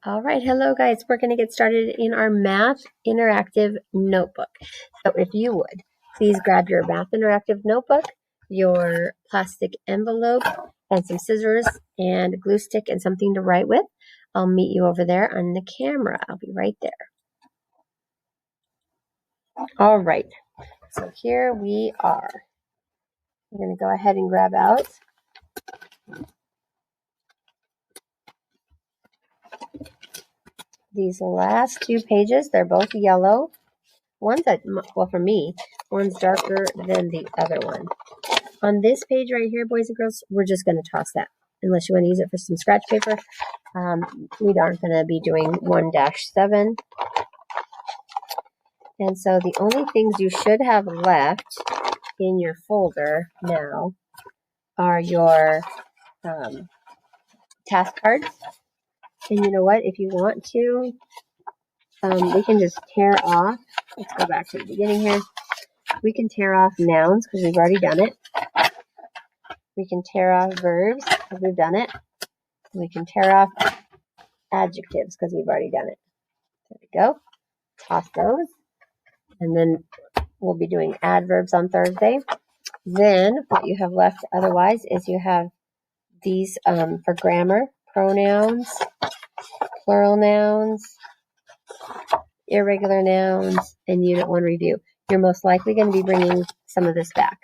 All right, hello guys. We're going to get started in our math interactive notebook. So if you would, please grab your math interactive notebook, your plastic envelope, and some scissors and a glue stick and something to write with. I'll meet you over there on the camera. I'll be right there. All right, so here we are. I'm going to go ahead and grab out these last two pages. They're both yellow. One's well, for me, one's darker than the other one. On this page right here, boys and girls, we're just going to toss that. Unless you want to use it for some scratch paper. We aren't going to be doing 1-7. And so the only things you should have left in your folder now are your task cards. And you know what? If you want to, we can just tear off. Let's go back to the beginning here. We can tear off nouns because we've already done it. We can tear off verbs because we've done it. We can tear off adjectives because we've already done it. There we go. Toss those. And then we'll be doing adverbs on Thursday. Then what you have left otherwise is you have these for grammar, pronouns, plural nouns, irregular nouns, and Unit 1 review. You're most likely going to be bringing some of this back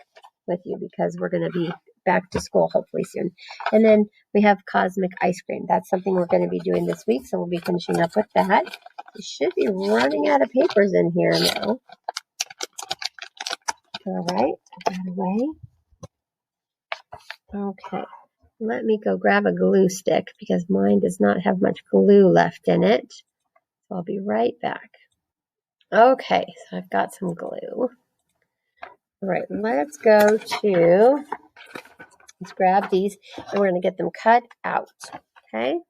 with you because we're going to be back to school hopefully soon. And then we have cosmic ice cream. That's something we're going to be doing this week, so we'll be finishing up with that. We should be running out of papers in here now. All right, put that away. Okay, let me go grab a glue stick because mine does not have much glue left in it. So I'll be right back. Okay, so I've got some glue. All right, let's grab these and we're going to get them cut out, okay?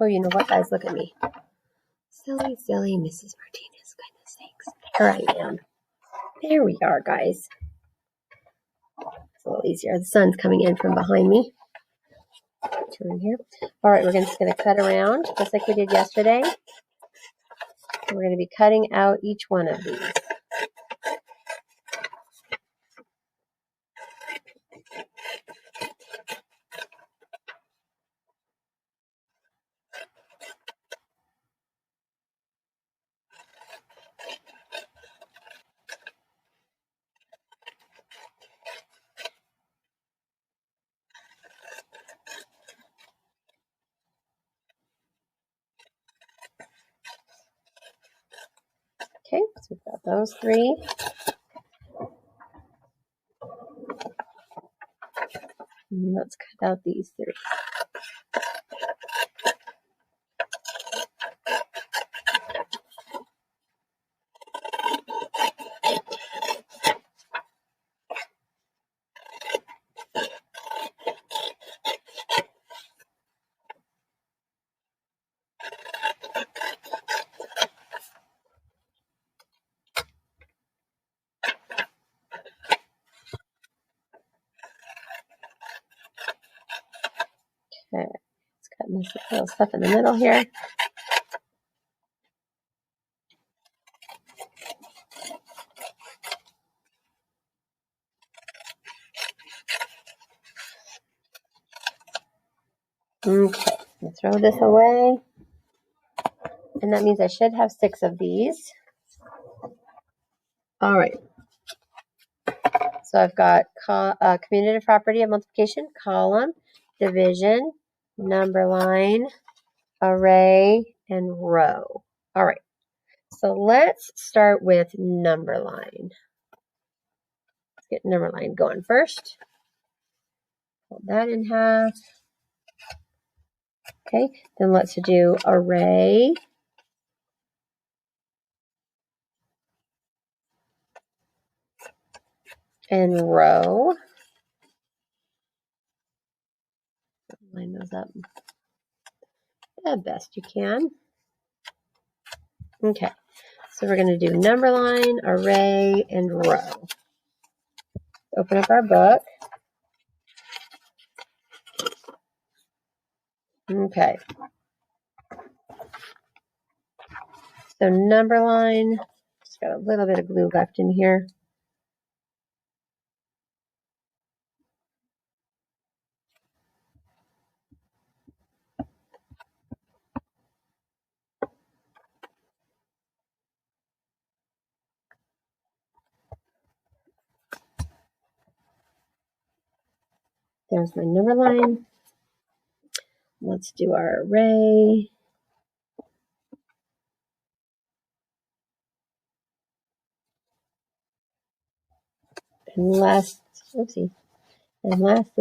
Oh, you know what, guys? Look at me. Silly, silly Mrs. Martinez. Goodness sakes. There I am. There we are, guys. It's a little easier. The sun's coming in from behind me. Turn here. All right, we're just going to cut around just like we did yesterday. We're going to be cutting out each one of these. Okay, so we've got those three. And let's cut out these three. Okay, let's cut this little stuff in the middle here. Okay, I'll throw this away. And that means I should have 6 of these. All right. So I've got commutative property of multiplication, column, division, number line, array, and row. All right. So let's start with number line. Let's get number line going first. Fold that in half. Okay, then let's do array. And row. Line those up the best you can. Okay, so we're going to do number line, array, and row. Open up our book. Okay. So number line, just got a little bit of glue left in here. There's my number line. Let's do our array. And lastly,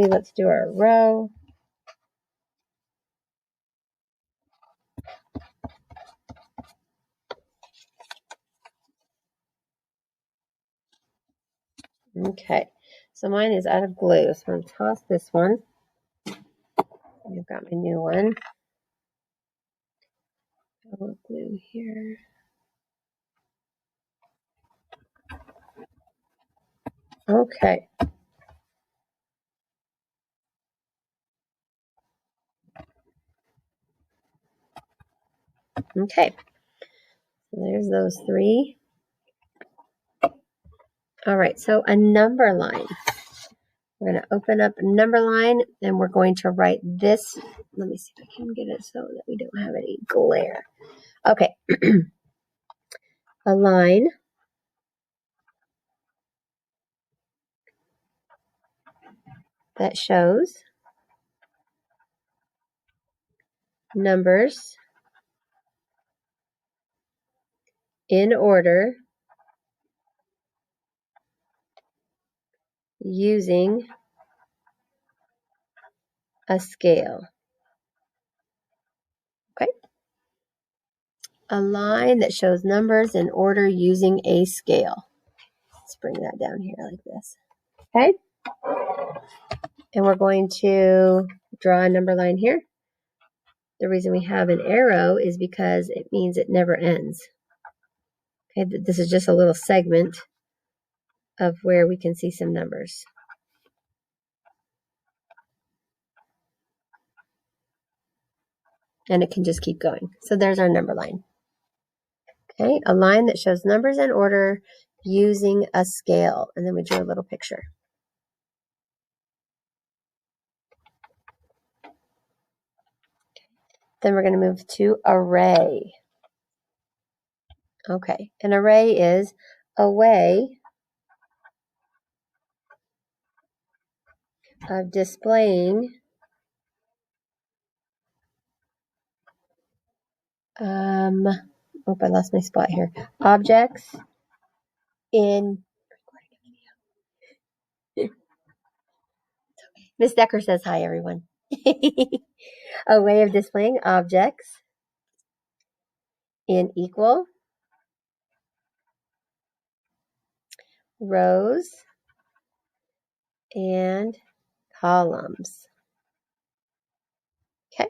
let's do our row. Okay, so mine is out of glue, so I'm going to toss this one. I've got my new one. A little glue here. Okay. Okay, so there's those three. All right, so a number line. We're going to open up a number line, and we're going to write this. Let me see if I can get it so that we don't have any glare. Okay. A line that shows numbers in order using a scale. Okay. A line that shows numbers in order using a scale. Let's bring that down here like this. Okay. And we're going to draw a number line here. The reason we have an arrow is because it means it never ends. Okay, this is just a little segment of where we can see some numbers. And it can just keep going. So there's our number line. Okay, a line that shows numbers in order using a scale. And then we drew a little picture. Then we're going to move to array. Okay, an array is a way of displaying I lost my spot here. Objects in Miss Decker says hi, everyone. A way of displaying objects in equal rows and columns. Okay,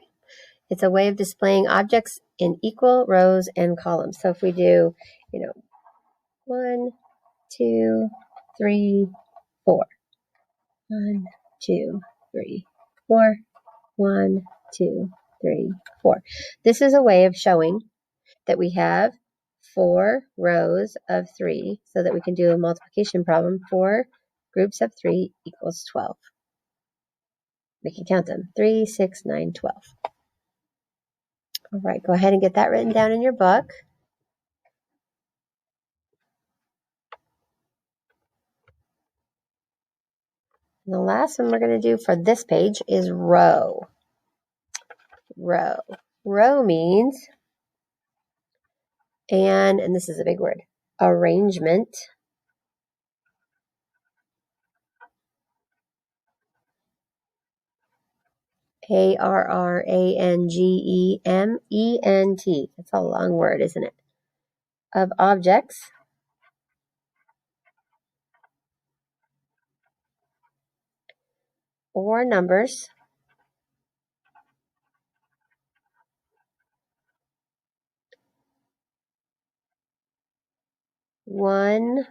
it's a way of displaying objects in equal rows and columns. So if we do, 1, 2, 3, 4. 1, 2, 3, 4. 1, 2, 3, 4. This is a way of showing that we have 4 rows of 3 so that we can do a multiplication problem. 4 groups of 3 equals 12. We can count them. 3, 6, 9, 12. All right, go ahead and get that written down in your book. And the last one we're going to do for this page is row. Row. Row means, and this is a big word, arrangement. Arrangement. It's a long word, isn't it? Of objects or numbers one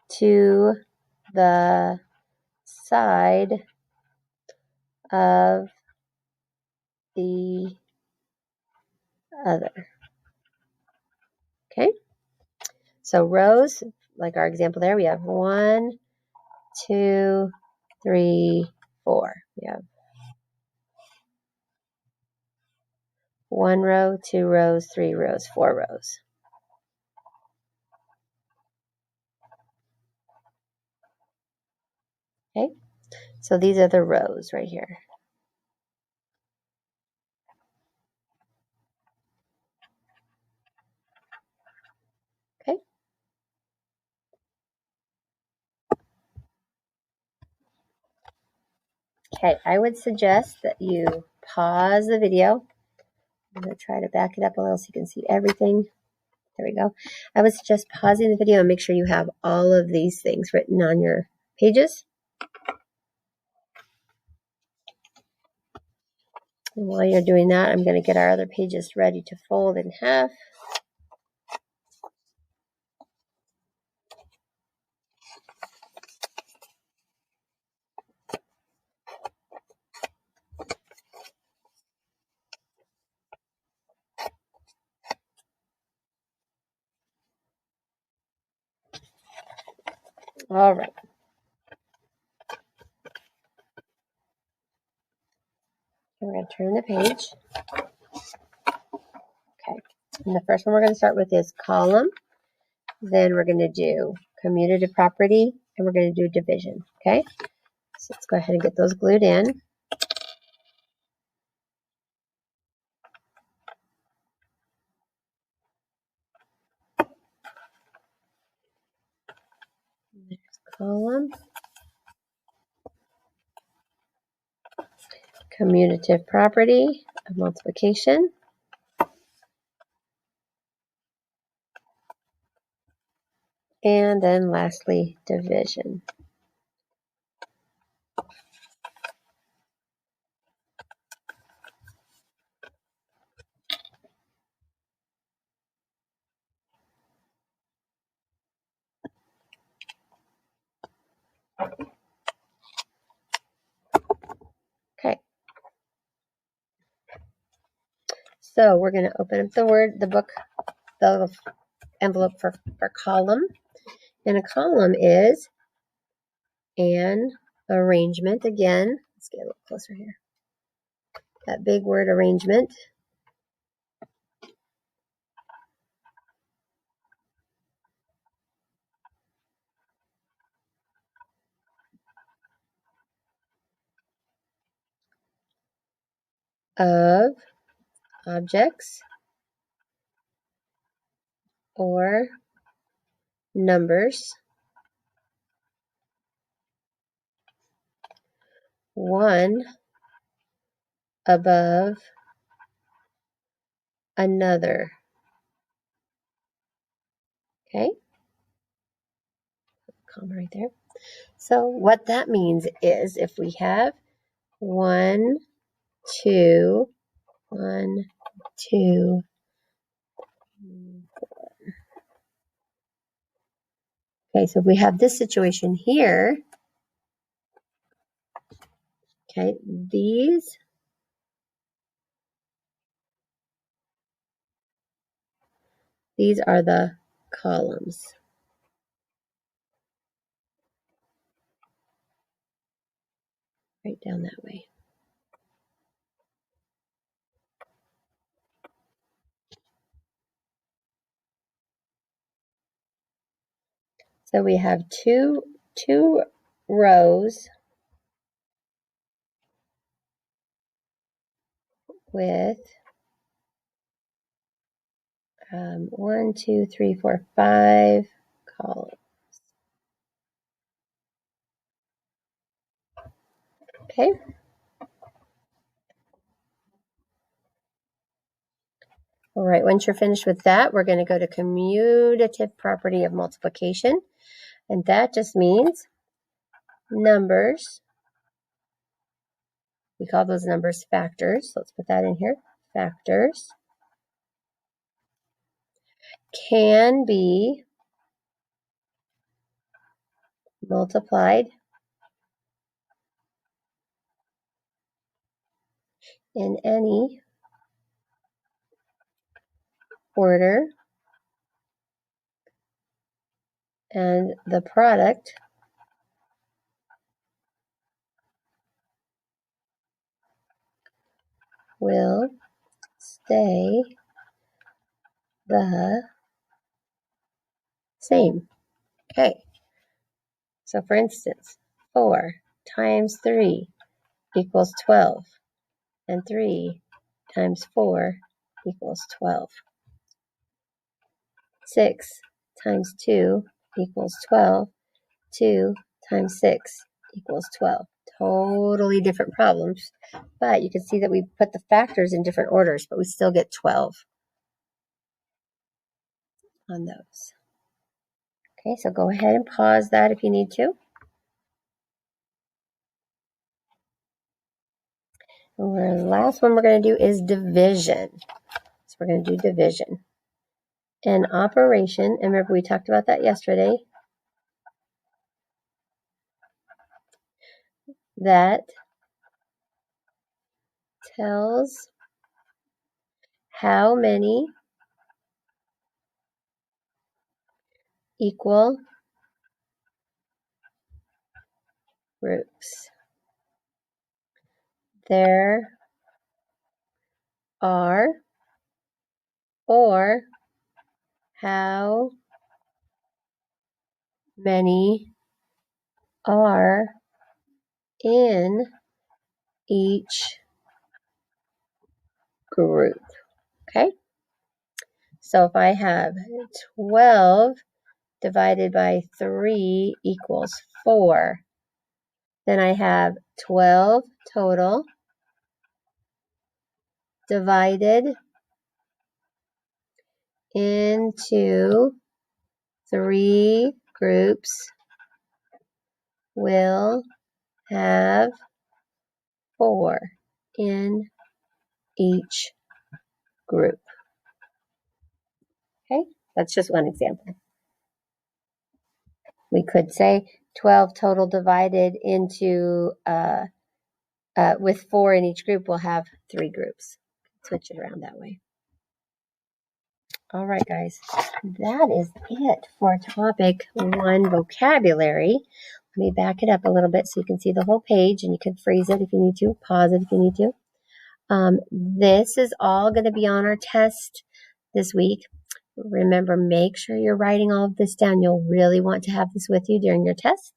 to the side of the other. Okay, so rows, like our example there, we have 1, 2, 3, 4. We have 1 row, 2 rows, 3 rows, 4 rows. Okay, so these are the rows right here. Okay. Okay, I would suggest that you pause the video. I'm going to try to back it up a little so you can see everything. There we go. I would suggest pausing the video and make sure you have all of these things written on your pages. And while you're doing that, I'm going to get our other pages ready to fold in half. All right. We're going to turn the page. Okay. And the first one we're going to start with is column. Then we're going to do commutative property, and we're going to do division. Okay. So let's go ahead and get those glued in. There's column. Commutative property of multiplication. And then lastly, division. Okay. So we're going to open up the book, the envelope for column. And a column is an arrangement. Again, let's get a little closer here. That big word, arrangement. Of objects or numbers, one above another. Okay, comma right there. So what that means is if we have 1, 2, 1, 2, 4. Okay, so if we have this situation here, okay, these are the columns. Right down that way. So we have two rows with 1, 2, 3, 4, 5 columns. Okay. All right, once you're finished with that, we're going to go to commutative property of multiplication. And that just means numbers. We call those numbers factors. So let's put that in here. Factors can be multiplied in any order, and the product will stay the same. Okay, so for instance, 4 times 3 equals 12, and 3 times 4 equals 12. 6 times 2 equals 12. 2 times 6 equals 12. Totally different problems, but you can see that we put the factors in different orders, but we still get 12 on those. Okay, so go ahead and pause that if you need to. And the last one we're going to do is division. So we're going to do division. An operation, and remember we talked about that yesterday, that tells how many equal groups there are, or how many are in each group. Okay, so if I have 12 divided by 3 equals 4, then I have 12 total divided into 3 groups will have 4 in each group. Okay, that's just one example. We could say 12 total divided into, with 4 in each group, we'll have 3 groups. Switch it around that way. All right, guys, that is it for topic 1, vocabulary. Let me back it up a little bit so you can see the whole page, and you can freeze it if you need to, pause it if you need to. This is all going to be on our test this week. Remember, make sure you're writing all of this down. You'll really want to have this with you during your test.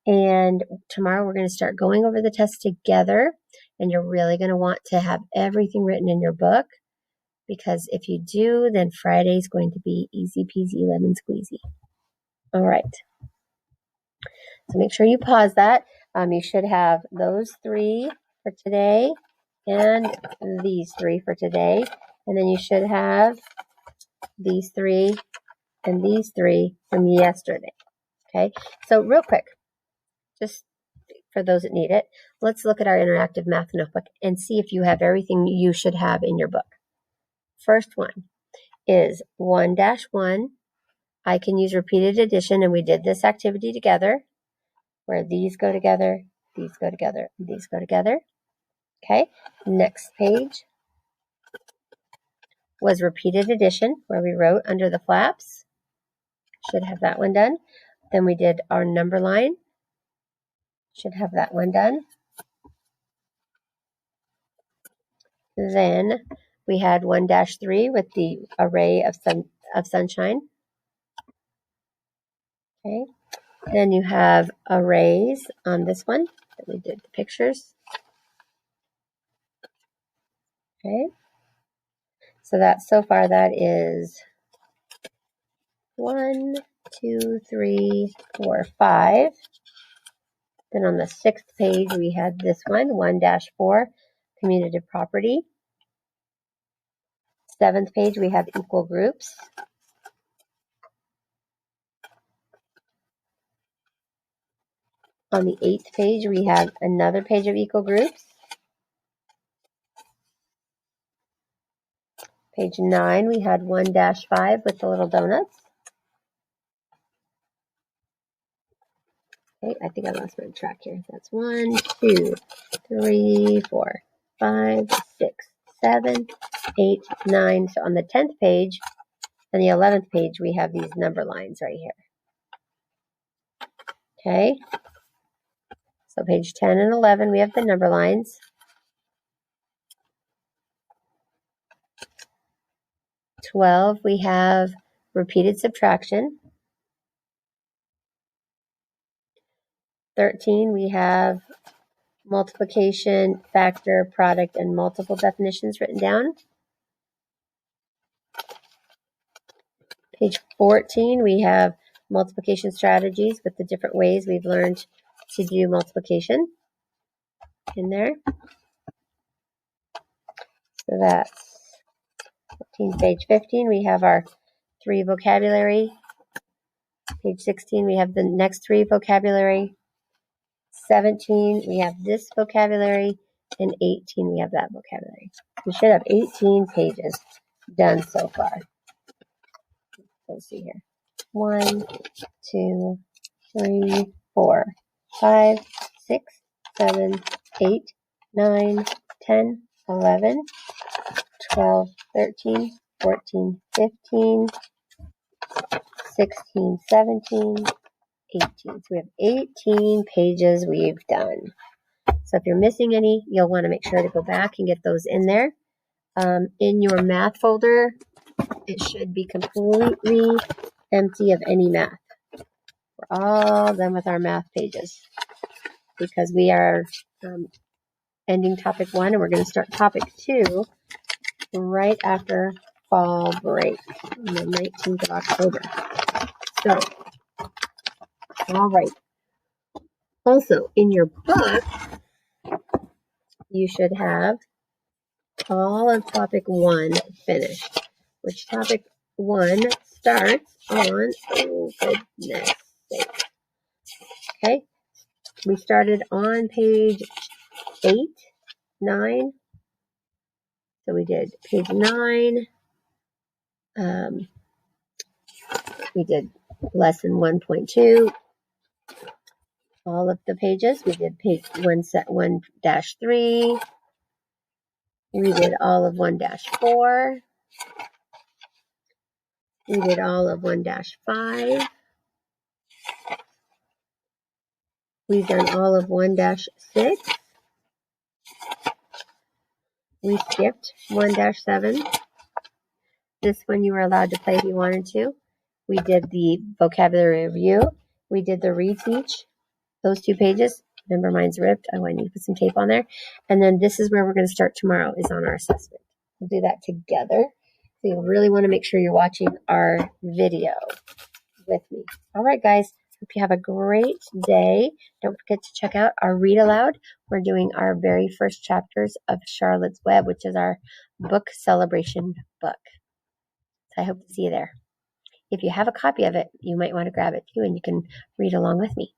And tomorrow we're going to start going over the test together, and you're really going to want to have everything written in your book, because if you do, then Friday's going to be easy peasy lemon squeezy. All right. So make sure you pause that. You should have those 3 for today and these 3 for today. And then you should have these 3 and these 3 from yesterday. Okay. So real quick, just for those that need it, let's look at our interactive math notebook and see if you have everything you should have in your book. First one is 1-1. I can use repeated addition, and we did this activity together, where these go together, these go together, these go together. Okay, next page was repeated addition, where we wrote under the flaps. Should have that one done. Then we did our number line. Should have that one done. Then we had 1-3 with the array of sunshine. Okay. Then you have arrays on this one that we did the pictures. Okay. So that so far that is 1, 2, 3, 4, 5. Then on the 6th page we had this one, 1-4, commutative property. 7th page we have equal groups. On the 8th page we have another page of equal groups. Page 9 we had 1-5 with the little donuts. Okay, I think I lost my track here. That's 1, 2, 3, 4. 5, 6, 7, 8, 9. So on the 10th page and the 11th page, we have these number lines right here. Okay. So page 10 and 11, we have the number lines. 12, we have repeated subtraction. 13, we have multiplication, factor, product, and multiple definitions written down. Page 14, we have multiplication strategies with the different ways we've learned to do multiplication in there. So that's 14. Page 15, we have our 3 vocabulary. Page 16, we have the next 3 vocabulary. 17, we have this vocabulary. And 18, we have that vocabulary. We should have 18 pages done so far. Let's see here. 1, 2, 3, 4, 5, 6, 7, 8, 9, 10, 11, 12, 13, 14, 15, 16, 17, 18. So we have 18 pages we've done. So if you're missing any, you'll want to make sure to go back and get those in there. In your math folder, it should be completely empty of any math. We're all done with our math pages because we are ending topic 1 and we're going to start topic 2 right after fall break on the 19th of October. So, all right. Also, in your book, you should have all of topic 1 finished, which topic 1 starts on, oh goodness sake. Okay, we started on page 8, 9. So we did page 9. We did lesson 1.2. All of the pages. We did page 1-3. We did all of 1-4. We did all of 1-5. We've done all of 1-6. We skipped 1-7. This one you were allowed to play if you wanted to. We did the vocabulary review. We did the reteach. Those 2 pages. Remember, mine's ripped. I need to put some tape on there. And then this is where we're going to start tomorrow, is on our assessment. We'll do that together. So you'll really want to make sure you're watching our video with me. All right, guys. Hope you have a great day. Don't forget to check out our read aloud. We're doing our very first chapters of Charlotte's Web, which is our book celebration book. So I hope to see you there. If you have a copy of it, you might want to grab it too, and you can read along with me.